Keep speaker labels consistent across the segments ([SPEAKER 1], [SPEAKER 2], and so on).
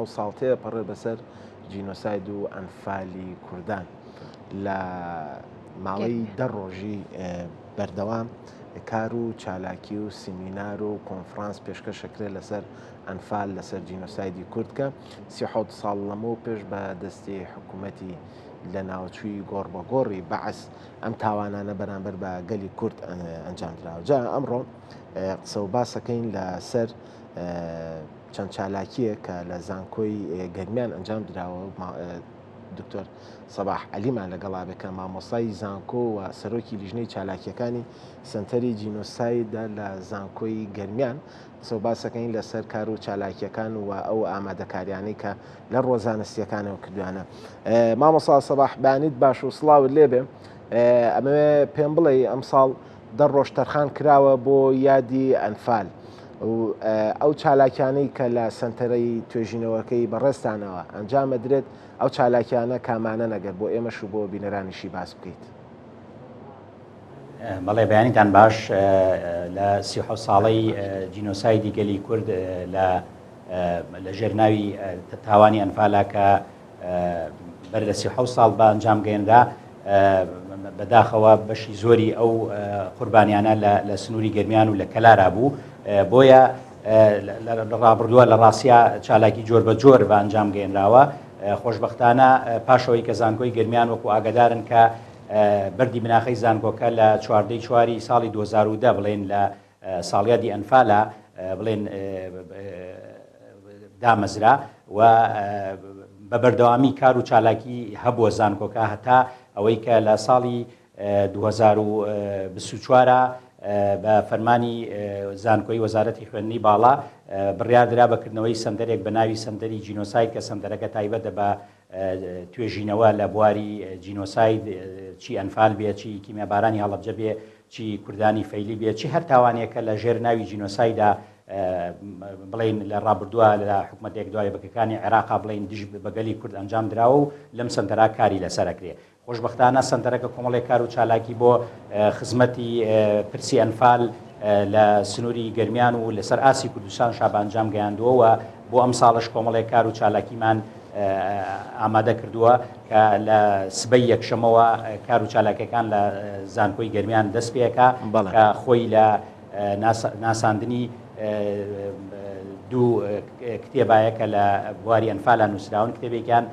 [SPEAKER 1] ئەو ساڵتەیە پەڕێ بەسەر جینۆساید و ئەنفالی کوردان لە ماوەی دە ڕۆژی بەردەوام کار و چالاکی و سیمینار و کۆنفرانس پێشکەشەکرێت لەسەر ئەنفال لەسەر جینۆسایدی کوردکە 37 ساڵ لەمە پێش بە دەستی حکوومەتی لە ناوچووی گۆڕبەگۆڕی بەعس ئەم تاوانانە بەرامبەر بە گەلی کورد ئەنجامدراوە. جا ئەمڕۆ قسە و باسەکەین لەسەر چەند چالاکیە کە لە زانکۆی گەرمیان ئەنجام دراوە. دکتۆر سەباح عەلیمان لەگەڵا بکە مامۆستای زانکۆ و سەرۆکی لیژنەی چالاکیەکانی سنتەری جینۆسایدە لە زانکۆی گەرمیان قسە و باسەکەین لەسەر کار و چالاکیەکان و ئەو ئامادەکاریانەی کە لە ڕۆژانەستیەکانەوە کردوانە. مامۆستا سەباح بانیت باش و سڵاوت لێبێ. ئەمەوێ پێم بڵێ ئەم ساڵ دە ڕۆژ تەرخان کراوە بۆ یادی ئەنفال و ئەو چالاکیانەی کە لە سنتەرەی توێژینەوەکەی بەڕێستانەوە ئەنجامە درێت ئەو چالاکیانە کامانە نەگەر بۆ ئێمەش و بۆ بینەرانیشی باس بکەیت.
[SPEAKER 2] بەڵێ بەیانیتان باش لە 37 ساڵەی جینۆسایدی گەلی کورد لە ژێرناوی تاوانی ئەنفالا کە بەر لە 37 ساڵ بە ئەنجام گەێنرا بەداخەوە بەشی زۆری ئەو قوربانیانە لە سنووری گەرمیان و لە کەلارا بوو. بۆیە ڕابردووە لە ڕاستیا چالاکی جۆر بە جۆر بە ئەنجام گەێنراوە. خۆشبەختانە پاشەوەی کە زانکۆی گەرمیان وەکو ئاگدارن کە بەردی بناخەی زانکۆکە لە 4 ساڵی 2010 بڵێن لە ساڵیادی ئەنفالە بڵێن دامەزرا و بە بەردەوامی کار و چالاکی هەبووە زانکۆکە هەتا ئەوەی کە لە ساڵی 2024 بە فەرمانی زانکۆی وەزارەتی خوێندنی باڵا بڕیاردرا بەکردنەوەی سەندەرێک بە ناوی سەندەری جینۆساید کە سەندەرەکە تایبەتە بە توێژینەوە لە بواری جینۆساید، چی ئەنفال بێ، چی کیمیابارانی هەڵەبجە بێ، چی کوردانی فەیلی بێ، چی هەر تاوانێکە لە ژێر ناوی جینۆسایدا بڵین لە ڕابردووە لە حکوومەتێک دوای بەکەکانی عێراقا بڵین دژ بەگەلی کورد ئەنجام دراوە و لەم سەندەرا کاری لەسەرەکرێ. خۆشبەختانە سەندەرەکە کۆمەڵێک کار و چالاکی بۆ خزمەتی پرسی ئەنفال لە سنووری گەرمیان و لەسەر ئاسی کوردستان شابانجام گەیاندووە و بۆ ئەم ساڵش کۆمەڵێک کار و چالاکیمان ئامادە کردووە کە لە سبەی یەکشەمەوە کار و چالاکیەکان لە زانکۆی گەرمیان دەست پێکا کە خۆی لە ناساندنی دوو کتێبایەکە لە بواری ئەنفالە نووسراون. کتێبێکیان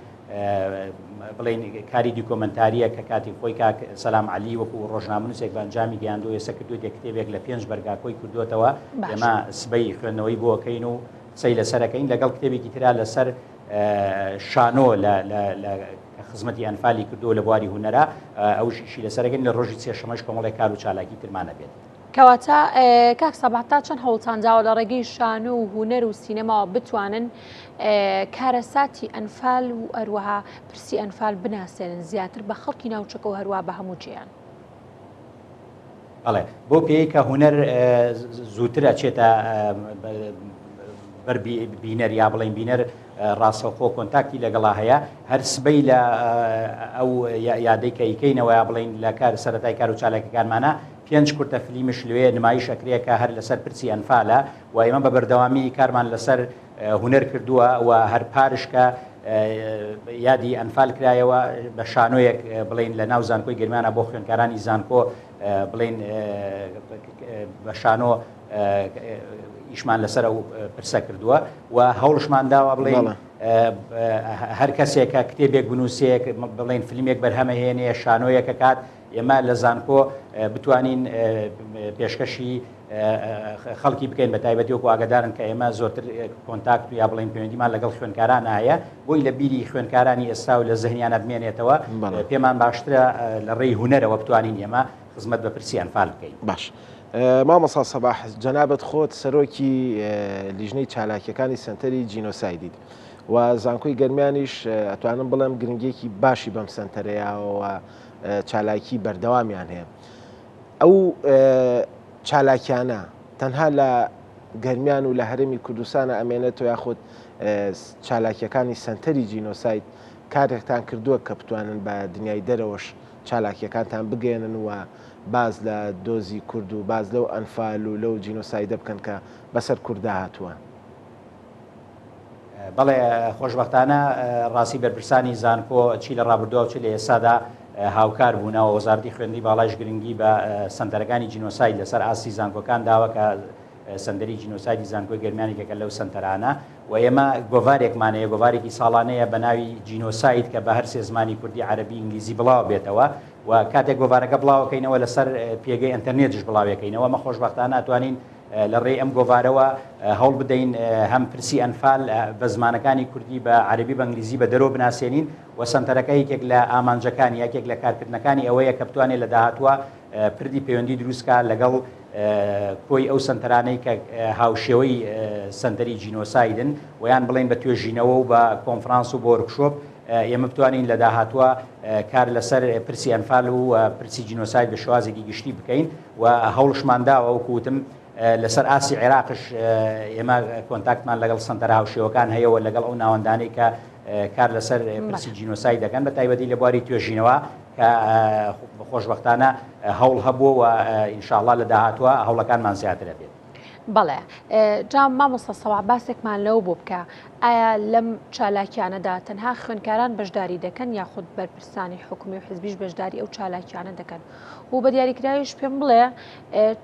[SPEAKER 2] بڵین کاری دیکۆمنتاریە کە کاتی خۆی کاک سەلام عەلی وەکو ڕۆژنامەنووسێک بە ئەنجامی گەیاندووە ئێستا کردوێتە کتێبێک لە 5 بەرگاکۆی کردوێتەوە. ئێمە سبەی خوێندنەوەی بۆکەین و قسەی لەسەرەکەین لەگەڵ کتێبێکی ترا لەسەر شانۆ لە خزمەتی ئەنفالی کردووە لە بواری هونەرە ئەوشی لەسەرەکەین لە ڕۆژی سێشەمەش کۆمەڵێک کار و چالاکی ترمانە بێت.
[SPEAKER 3] کەواتە کاک سەباح چەند هەوڵتانداوە لە ڕێگەی شانۆ و هونەر و سینەماوە بتوانن کارەساتی ئەنفال و ئەروەها پرسی ئەنفال بناسێنن زیاتر بە خەڵکی ناوچەکە و هەروە بە هەموو جیان.
[SPEAKER 2] بەڵێ بۆ پێی کە هونەر زووتر ئەچێتە بەر بینەر یا بڵین بینەر ڕاستەوخۆ کۆنتاکتی لەگەڵا هەیە هەر سبەی لە ئەو یادەی کە ئیکەینەوە یا بڵین لە کار سەرەتای کار و چالاکیەکانمانە 5 کورتە فلیمش لێ نمایش ئەکرێت کە هەر لەسەر پرسی ئەنفالە و ئێمە بە بەردەوامی کارمان لەسەر هونەر کردووە و هەر پارشکە یادی ئەنفال کرایەوە بە شانۆیەک بڵین لە ناو زانکۆی گەرمانە بۆ خوێندکارانی زانکۆ بڵین بە شانۆ ئیشمان لەسەر ئەو پرسە کردووە و هەوڵشمان داوە بڵین هەر کەسێکە کتێبێک بنووسێک بڵین فیلمێک بەرهەمەهێنێ شانۆیەکە کات ئێمە لە زانکۆ بتوانین پێشکەشی خەڵکی بکەین بە تایبەتی وەکو ئاگدارن کە ئێمە زۆرتر کۆنتاکت یا بڵین پەیوەندیمان لەگەڵ خوێندکاران هەیە بۆی لە بیری خوێندکارانی ئێستا و لە زەهنیانە بمێنێتەوە پێمان باشترە لە ڕێی هونەرەوە بتوانین ئێمە خزمەت بە پرسی ئەنفال بکەین.
[SPEAKER 1] باش مامۆستا سەباح جەنابەت خۆت سەرۆکی لیژنەی چالاکیەکانی سنتەری جینۆسایدیت و زانکۆی گەرمیانیش ئەتوانم بڵێم گرنگێکی باشی بەم سنتەرەیەوە چالاکی بەردەوامیان هەیە. ئەو چالاکیانە تەنها لە گەرمیان و لە هەرێمی کوردستانە ئەمێنێتەوە یاخود چالاکیەکانی سنتەری جینۆساید کارێکتان کردووە کە بتوانن بە دنیای دەرەوەش چالاکیەکانتان بگەێنن و باز لە دۆزی کورد و باز لەو ئەنفال و لەو جینۆسایدە بکەن کە بەسەر کووردا هاتووە؟
[SPEAKER 2] بەڵێ خۆشببختانە ڕاستی بەرپرسانی زانکۆ چی لە ڕابردووە چی لە ئێستادا هاوکار بوونەوە وەزارەتی خوێندی باڵایش گرنگی بە سنتەرەکانی جینۆساید لەسەر ئاسی زانکۆکان داوە کە سندری جینۆسایدی زانکۆی گەرمانێکەکە لەو سنتەرانە و ئێمە گۆڤارێکمانەیە گۆڤارێکی ساڵانەیە بە ناوی جینۆساید کە بە هەر سێ زمانی کوردی عەربی ئینگلیزی بڵاو بێتەوە و کاتێک گۆڤارەکە بڵاوەکەینەوە لەسەر پێگەی ئینتەرنێتش بڵاوەکەینەوە مە خۆشببختانە ئەتوانین لە ڕێی ئەم گۆڤارەوە هەوڵ بدەین هەم پرسی ئەنفال بە زمانەکانی کوردی بە عەربی بە ئینگلیزی بە دەرەوە بناسیێنین و سنتەرەکە یەکێک لە ئامانجەکانی یەکێک لە کارکردنەکانی ئەوەیە کە بتوانێت لە داهاتوە پردی پەیوەندی دروستکە لەگەڵ کۆی ئەو سنتەرانەی کە هاوشێوەی سنتەری جینۆسایدن و یان بڵێن بە توێژینەوە و بە کۆنفرانس و بۆ وەرکشۆپ ئێمە بتوانین لە داهاتوە کار لەسەر پرسی ئەنفال و پرسی جینۆساید بە شێوازێکی گشتی بکەین و هەوڵشمانداوە وەکوتم لەسەر ئاسی عێراقش ئێمە کۆنتاکتمان لەگەڵ سنتەر هاوشێوەکان هەیەەوە لەگەڵ ئەو ناوەندانەی کە کار لەسەر پرسی جینۆساید دەکەن بە تایبەتی لە بواری توێژینەوە کە خۆشببختانە هەوڵ هەبووە و ئینشاءڵڵا لە داهاتوە هەوڵەکانمان زیاترە بێت.
[SPEAKER 3] بەڵێ جا مامۆستا سەوا باسێکمان لەو بوو بکە ئایا لەم چالاکیانەدا تەنها خوێنکاران بەشداری دەکەن یاخود بەرپرسانی حکومی و حزبیش بەشداری ئەو چالاکیانە دەکەن و بە دیاریکراویش پێم بڵێ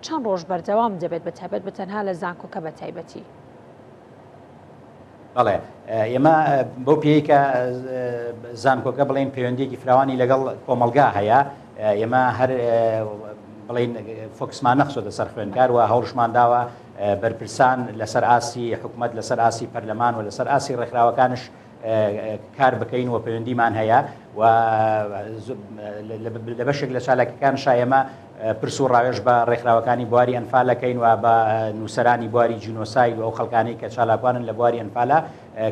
[SPEAKER 3] چەند ڕۆژ بەردەوام دەبێت بە تایبەت بە تەنها لە زانکۆکە بە تایبەتی؟
[SPEAKER 2] بەڵێ ئێمە بەو پێی کە زانکۆکە بڵێن پەیوەندیەکی فراوانی لەگەڵ کۆمەلگا هەیە ئێمە هەر بڵین فۆکسمان نەخسۆتە سەر خوێنکار و هەوڵشمان داوە بەرپرسان لەسەر ئاسی حکوومەت لەسەر ئاسی پەرلەمان و لەسەر ئاسی ڕێکخراوەکانش کار بکەین و پەیوەندیمان هەیە و لە بەشێک لە چالاکیەکان شایەمە پرس و ڕاوێژ بە ڕێکخراوەکانی بواری ئەنفالەکەین و بە نووسەرانی بواری جینۆساید و ئەو خەڵکانەی کە چالاکوانن لە بواری ئەنفالە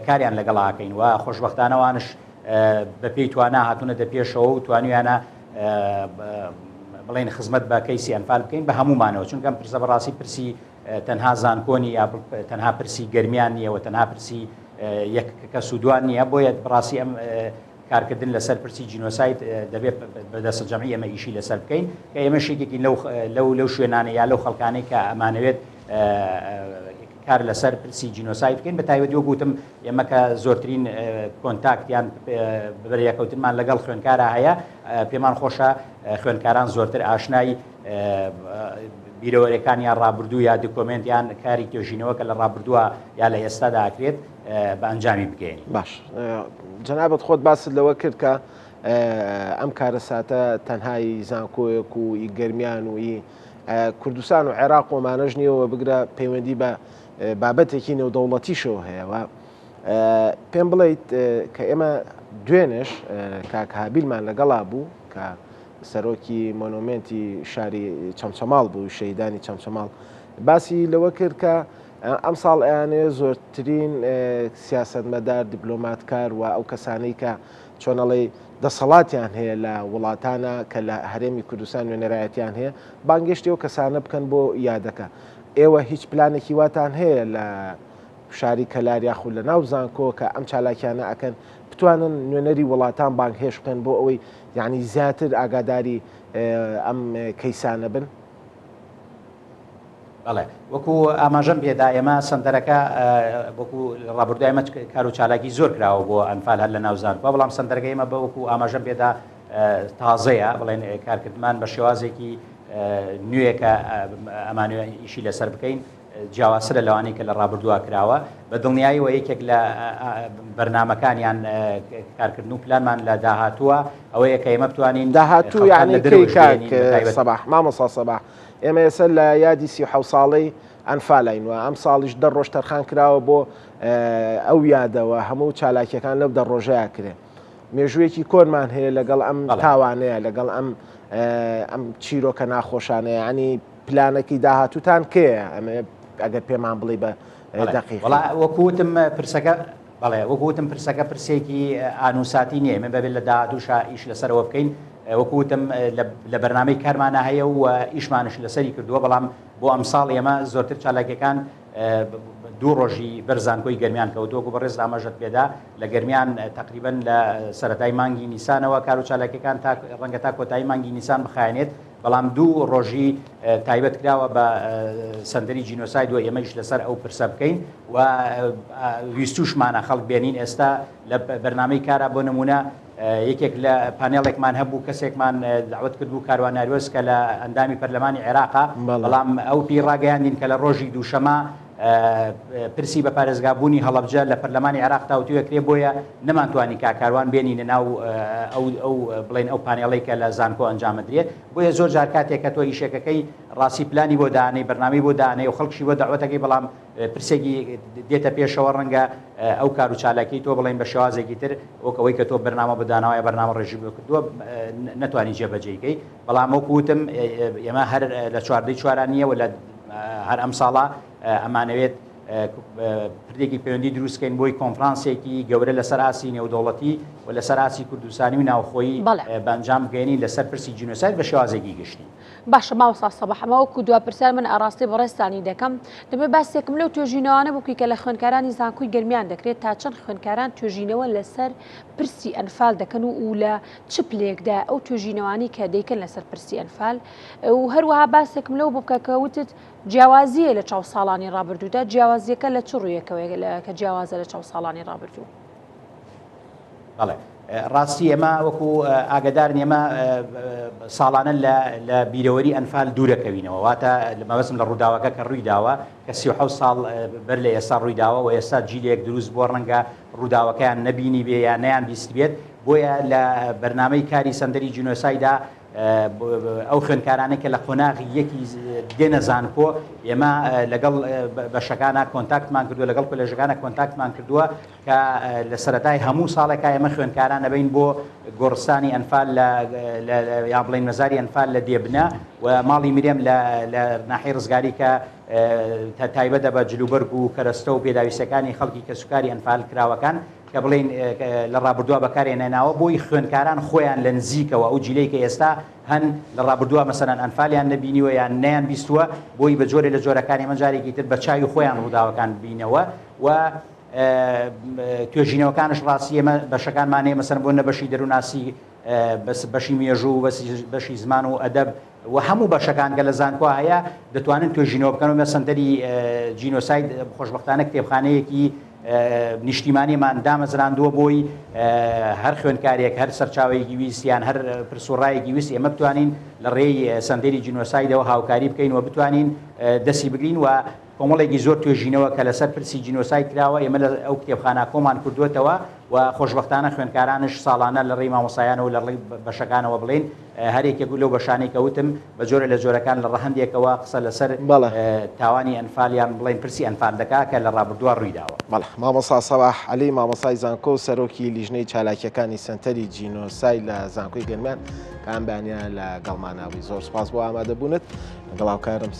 [SPEAKER 2] کاریان لەگەڵاکەین و خۆشببختانەوانش بە پێی توانە هاتوونە دەپێشەوە و توانیانە بڵێن خزمەت بە کەیسی ئەنفال بکەین بە هەمومانەوە چونکەم پرسە بەڕاستی پرسی تەنها زانکۆنی یا تەنها پرسی گەرمیان نییە و تەنها پرسی یەک کەس و دوان نییە بۆیە بڕاستی ئەم کارکردن لەسەر پرسی جینۆساید دەبێت بەدەستە جەمعی ئەمە ئیشی لەسەر بکەین کە ئێمە شێکێکی لەو شوێنانە یا لەو خەڵکانەی کە ئەمانەوێت کار لەسەر پرسی جینۆساید بکەین بە تایبەتی وەگوتم ئێمە کە زۆرترین کۆنتاکتیان بەریەکەوتنمان لەگەڵ خوێنکارە هەیە پێمان خۆشە خوێنکاران زۆرتر ئاشنای بیرەوەریەکان یان ڕابردوو یا دکۆمنتیان کاری توێژینەوە کە لە ڕابردووە یا لە ئێستادا ئاکرێت بە ئەنجامی بگەین.
[SPEAKER 1] باش جەنابەت خۆت باست لەوە کرد کە ئەم کارە ساتە تەنهای زانکۆیەک و گەرمیان و کوردستان و عێراق ومانەژ نیەوە بگرە پەیوەندی بە بابەتێکی نێودەوڵەتیشەوە هەیەەوە پێم بڵیت کە ئێمە دوێنش کاکهابیلمان لەگەڵا بوو کە سەرۆکی مۆنومنتی شاری چەمچەماڵ بوو شەیدانی چەمچەماڵ باسی لەوە کرد کە ئەم ساڵ ئەیانێ زۆرترین سیاسەتمەدار دیپلۆماتکار و ئەو کەسانەی کە چۆنەڵێ دەسەڵاتیان هەیە لە وڵاتانە کە لە هەرێمی کوردستان وێنەرایەتیان هەیە بانگشتی ئەو کەسانە بکەن بۆ یادەکە ئێوە هیچ پلانێکی واتان هەیە لە شاری کەلار یاخود لە ناو زانکۆ کە ئەم چالاکیانە ئەکەن بتوانن نوێنەری وڵاتان بانگهێش بکەن بۆ ئەوەی یعنی زیاتر ئاگاداری ئەم کەیسانە بن؟
[SPEAKER 2] بەڵێ وەکو ئاماژەم پێدا ئێمە سنتەرەکە وەکو ڕابردوو ئێمە کار و چالاکی زۆر کراوە بۆ ئەنفال هەر لە ناو زانکۆ بەڵام سنتەرەکە ئێمە بە وەکو ئاماژەم پێدا تازەیە بڵێن کارکردمان بە شێوازێکی نوێیەکە ئەمانوێ ئیشی لەسەر بکەین جیاواسرە لەوانەی کە لە ڕابردووە کراوە بە دڵنیاییەوە یەکێک لە بەرنامەکانیان کارکردن و پلانمان لە داهاتووە ئەوەیە کە ئێمە بتوانین
[SPEAKER 1] داهاتوو یعنی سەباح مامۆستا سەباح ئێمە ێستا لە یادی 37 ساڵەی ئەنفالین و ئەم ساڵیش 10 ڕۆژ تەرخان کراوە بۆ ئەو یادەوە هەموو چالاکیەکان لەو 10 ڕۆژەیە کرێ مێژوویەکی کۆنمان هەیە لەگەڵ ئەم تاوانەیە لەگەڵ ئەم چیرۆکە ناخۆشانەیە ینی پلانێکی داهاتووتان کێیە ئەمە ئەگەر پێمان بڵێ بە دقیق
[SPEAKER 2] وەکوتم پرسەکە بەڵێ وەکوتم پرسەکە پرسێکی ئانووساتی نییە من بەبێت لە داهاتووشە ئیش لەسەرەوە بکەین وەکوتم لە بەرنامەی کارمانە هەیە و ئیشمانش لەسەری کردووە بەڵام بۆ ئەمساڵ ئێمە زۆرتر چالاکیەکان دوو ڕۆژی بەرزانکۆی گەرمیان کەوتووە بە ڕێز ئاماژەت پێدا لە گەرمیان تقریبەن لە سەرەتای مانگی نیسانەوە کار و چالاکیەکان ڕەنگە تا کۆتایی مانگی نیسان بخایێنێت بەڵام دوو ڕۆژی تایبەت کراوە بە سەندەری جینۆساید و ئێمەش لەسەر ئەو پرسە بکەین و ویستوشمانە خەڵک بێنین. ئێستا لە بەرنامەی کارا بۆ نمونە یەکێک لە پانێڵێکمان هەبوو کەسێکمان داوت کردبوو کاروانناروێز کە لە ئەندامی پەرلەمانی عێراقا، بەڵام ئەو پێی ڕاگەیاندین کە لە ڕۆژی دووشەمە پرسی بە پارێزگابوونی هەڵەبجە لە پەرلەمانی عێراق تاوتوێکرێ، بۆیە نەمانتوانی کاروان بێنینە ناو ئەو بڵێن ئەو پانێڵەی کە لە زانکۆ ئەنجامەدرێت. بۆیە زۆر جار کاتێک کە تۆ ئیشێکەکەی ڕاستی پلانی بۆ دانەی بەرنامەی بۆ دانەی و خەڵکیشی بۆ داوەتەکەی، بەڵام پرسێکی دێتە پێشەوە ڕەنگە ئەو کار و چالاکی تۆ بڵێن بە شێوازێکی تر وەکەوەی کە تۆ بەرنامە بدانەوەی بەرنامە ڕێژی بکردووە نەتوانی جێبەجێیکەی. بەڵام وەکوتم ئێمە هەر لە چواردەی چوارانیە و لە هەر ئەم ساڵە ئەمانەوێت پردێکی پەیوەندی دروستکەین بۆی کۆنفرانسێکی گەورە لەسەر ئاسی نێودەوڵەتی و لەسەر ئاسی کوردستانی و ناوخۆیی بەنجام بگەینی لەسەر پرسی جینۆساید بە شێوازێکی گشتی.
[SPEAKER 3] باشە ماوەستا سەباحەمەوەکو دو پرسیار من ئاڕاستی بەڕێستانی دەکەم دەبێ باسێکم لەو توێژینەوانە بووکی کە لە خوێندکارانی زانکۆی گەرمیان دەکرێت تا چەند خوێندکاران توێژینەوە لەسەر پرسی ئەنفال دەکەن و لە چ پلێکدا ئەو توێژینەوانی کە دەیکەن لەسەر پرسی ئەنفال و هەروەها باسێکم لەو بوو بکە کەوتت جیاوازیە لە چاو ساڵانی ڕابردوودا، جیاوازیەکە لە چ ڕوویەکەوەیە کە جیاوازە لە چاو ساڵانی ڕابردوو؟
[SPEAKER 2] بەڵێ ڕاستی ئێمە وەکو ئاگدار ئێمە ساڵانە لە بیرەوەری ئەنفال دوورەکەوینەوە، واتە مەبەستم لە ڕووداوەکە کە ڕووی داوە کە 37 ساڵ بەر لە ئێستا ڕووی داوە و ئێستا جیلێک دروست بۆ ڕەنگە ڕووداوەکەیان نەبینی بێ یان نەیان بیست بێت. بۆیە لە بەرنامەی کاری سەندەری جینۆسایدا ئەو خوێندکارانە کە لە قۆناغی یەکی دێنە زانکۆ ئێمە لەگەڵ بەشەکانە کۆنتاکتمان کردووە، لەگەڵ کۆلێژەکانە کۆنتاکتمان کردووە کە لە سەرەتای هەموو ساڵێکا ئێمە خوێندکاران نەبین بۆ گۆڕستانی ئەنفال یان بڵێن مەزاری ئەنفال لە دێبنە و ماڵی میرێم لە ناحیەی ڕزگاری کە تایبەتە بە جلوبەرگ و کەرەستە و پێداویستەکانی خەڵکی کە سوکاری ئەنفال کراوەکان کە بڵین لە ڕابردووە بەکارێنێناوە بۆی خوێندکاران خۆیان لە نزیکەوە ئەو جیلەی کە ئێستا هەن لە ڕابردووە مەسەرەن ئەنفالیان نەبینیوە یان نەیان بیستووە، بۆی بە جۆرێ لە جۆرەکانی ئەمەجارێکی تر بە چاوی خۆیان ڕووداوەکان بینەوە و توێژینەوەکانش ڕاستی ئێمە بەشەکانمانەیە مەسەرەن بۆ نەبەشی دەرووناسی بەشی مێژوو و بەشی زمان و ئەدەب و هەموو بەشەکان کە لە زانکۆ هەیە دەتوانن توێژینەوە بکەن و سەندەری جینۆساید خۆشبەختانە کتێبخانەیەکی نیشتیمانیمان دامەزراندووە بۆی هەر خوێندکارێک هەر سەرچاوەیەکی ویستیان هەر پرسوڕایەکی ویست ئێمە بتوانین لە ڕێی سەندەری جینۆسایدەوە هاوکاری بکەین و بتوانین دەستی بگرین و کۆمەڵێکی زۆر توێژینەوە کە لەسەر پرسی جینۆساید کراوە ئێمە لە ئەو کتێبخانە کۆمان کردوێتەوە و خۆشبەختانە خوێندکارانش ساڵانە لە ڕێی مامۆسایانەوە و لە ڕێی بەشەکانەوە بڵێن هەرێکێک لەو بەشانەی کەوتم بە جۆرە لە جۆرەکان لە ڕەهەندێکەوە قسە لەسەر تاوانی ئەنفالیان بڵێن پرسی ئەنفال دەکا کە لە ڕابردووە ڕوویداوە.
[SPEAKER 1] بەڵێ مامۆستا سەباح عەلی مامۆستای زانکۆ و سەرۆکی لیژنەی چالاکیەکانی سەنتەری جینۆساید لە زانکۆی گەرمیان کە ئەم بەیانیان لە گەڵماناوی زۆر سپاس بۆ ئامادەبوونت لەگەڵ هاوکارم